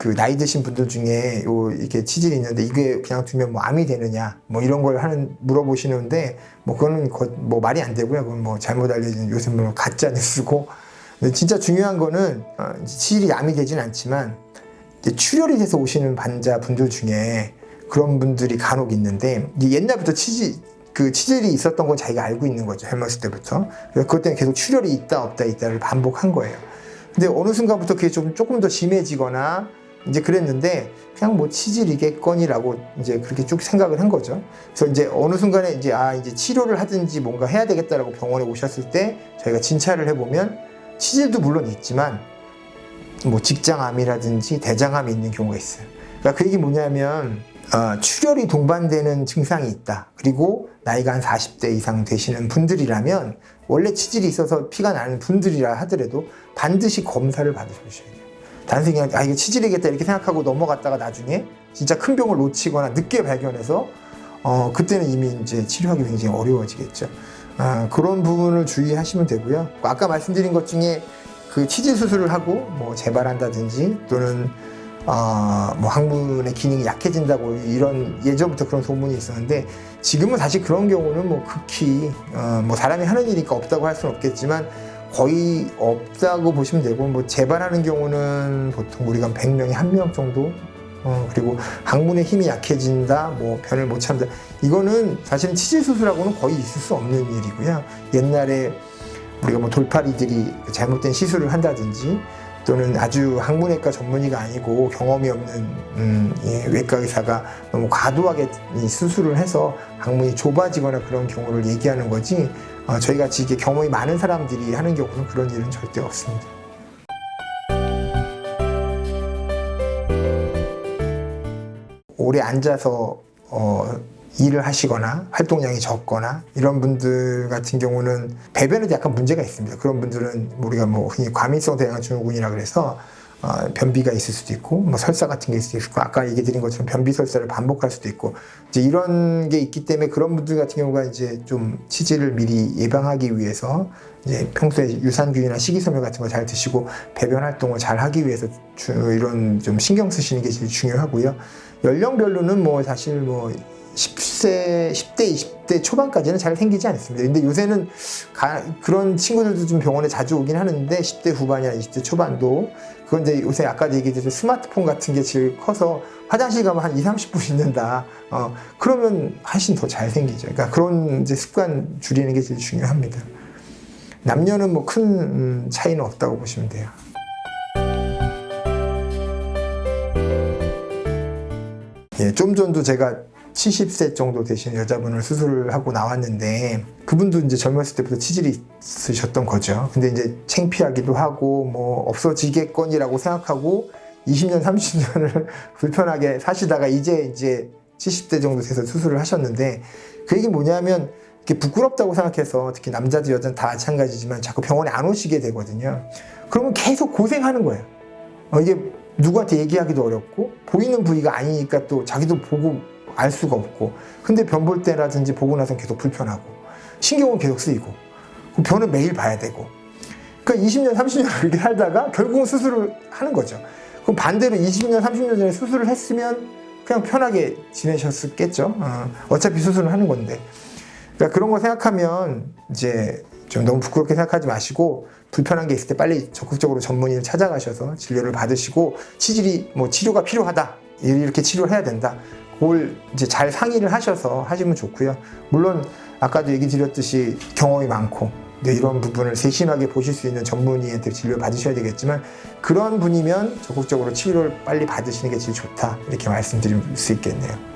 그 나이 드신 분들 중에 이렇게 치질이 있는데 이게 그냥 두면 뭐 암이 되느냐 뭐 이런 걸 물어보시는데 뭐 그거는 뭐 말이 안 되고요. 그건 뭐 잘못 알려진 요새 뭐 가짜 뉴스고. 근데 진짜 중요한 거는 치질이 암이 되진 않지만 이제 출혈이 돼서 오시는 환자분들 중에 그런 분들이 간혹 있는데 옛날부터 치질이 있었던 건 자기가 알고 있는 거죠. 젊었을 때부터. 그래서 그것 때문에 계속 출혈이 있다 없다를 반복한 거예요. 근데 어느 순간부터 그게 조금 더 심해지거나 이제 그랬는데 그냥 뭐 치질이겠거니라고 이제 그렇게 쭉 생각을 한 거죠. 그래서 이제 어느 순간에 이제 이제 치료를 하든지 뭔가 해야 되겠다라고 병원에 오셨을 때 저희가 진찰을 해보면 치질도 물론 있지만 뭐 직장암이라든지 대장암이 있는 경우가 있어요. 그러니까 그 얘기 뭐냐면 출혈이 동반되는 증상이 있다. 그리고 나이가 한 40대 이상 되시는 분들이라면 원래 치질이 있어서 피가 나는 분들이라 하더라도 반드시 검사를 받으셔야 돼요. 단순히 그냥 이게 치질이겠다 이렇게 생각하고 넘어갔다가 나중에 진짜 큰 병을 놓치거나 늦게 발견해서 그때는 이미 이제 치료하기 굉장히 어려워지겠죠. 그런 부분을 주의하시면 되고요. 아까 말씀드린 것 중에 그 치질 수술을 하고 뭐 재발한다든지 또는 뭐 항문의 기능이 약해진다고 이런 예전부터 그런 소문이 있었는데 지금은 사실 그런 경우는 뭐 극히 뭐 사람이 하는 일이니까 없다고 할 수는 없겠지만 거의 없다고 보시면 되고 뭐 재발하는 경우는 보통 우리가 100명에 1명 정도 그리고 항문의 힘이 약해진다 뭐 변을 못 참다 이거는 사실은 치질 수술하고는 거의 있을 수 없는 일이고요. 옛날에 우리가 뭐 돌팔이들이 잘못된 시술을 한다든지 또는 아주 항문외과 전문의가 아니고 경험이 없는 외과 의사가 너무 과도하게 수술을 해서 항문이 좁아지거나 그런 경우를 얘기하는 거지 저희같이 이게 경험이 많은 사람들이 하는 경우는 그런 일은 절대 없습니다. 오래 앉아서 일을 하시거나 활동량이 적거나 이런 분들 같은 경우는 배변에도 약간 문제가 있습니다. 그런 분들은 우리가 뭐 흔히 과민성 대장암 증후군이라 그래서 변비가 있을 수도 있고 뭐 설사 같은 게 있을 수도 있고 아까 얘기 드린 것처럼 변비 설사를 반복할 수도 있고 이제 이런 게 있기 때문에 그런 분들 같은 경우가 이제 좀 치질을 미리 예방하기 위해서 이제 평소에 유산균이나 식이섬유 같은 거 잘 드시고 배변 활동을 잘 하기 위해서 이런 좀 신경 쓰시는 게 제일 중요하고요. 연령별로는 뭐 사실 뭐 10대, 20대 초반까지는 잘 생기지 않습니다. 근데 요새는 그런 친구들도 좀 병원에 자주 오긴 하는데 10대 후반이나 20대 초반도 그건 이제 요새 아까도 얘기했듯이 스마트폰 같은 게 제일 커서 화장실 가면 한 20-30분 있는다. 그러면 훨씬 더 잘 생기죠. 그러니까 그런 이제 습관 줄이는 게 제일 중요합니다. 남녀는 뭐 큰 차이는 없다고 보시면 돼요. 예, 좀 전도 제가 70세 정도 되신 여자분을 수술을 하고 나왔는데 그분도 이제 젊었을 때부터 치질이 있으셨던 거죠. 근데 이제 창피하기도 하고 뭐 없어지겠거니라고 생각하고 20년, 30년을 불편하게 사시다가 이제 70대 정도 돼서 수술을 하셨는데 그 얘기 뭐냐면 이렇게 부끄럽다고 생각해서 특히 남자도 여자는 다 마찬가지지만 자꾸 병원에 안 오시게 되거든요. 그러면 계속 고생하는 거예요. 이게 누구한테 얘기하기도 어렵고 보이는 부위가 아니니까 또 자기도 보고 알 수가 없고 근데 변 볼 때라든지 보고 나서 계속 불편하고 신경은 계속 쓰이고 변은 매일 봐야 되고 그러니까 20년, 30년 이렇게 살다가 결국은 수술을 하는 거죠. 그럼 반대로 20년, 30년 전에 수술을 했으면 그냥 편하게 지내셨겠죠. 어차피 수술을 하는 건데 그러니까 그런 거 생각하면 이제 좀 너무 부끄럽게 생각하지 마시고 불편한 게 있을 때 빨리 적극적으로 전문의를 찾아가셔서 진료를 받으시고 치질이 뭐 치료가 필요하다 이렇게 치료를 해야 된다 그걸 이제 잘 상의를 하셔서 하시면 좋고요. 물론 아까도 얘기 드렸듯이 경험이 많고 이런 부분을 세심하게 보실 수 있는 전문의한테 진료를 받으셔야 되겠지만 그런 분이면 적극적으로 치료를 빨리 받으시는 게 제일 좋다 이렇게 말씀드릴 수 있겠네요.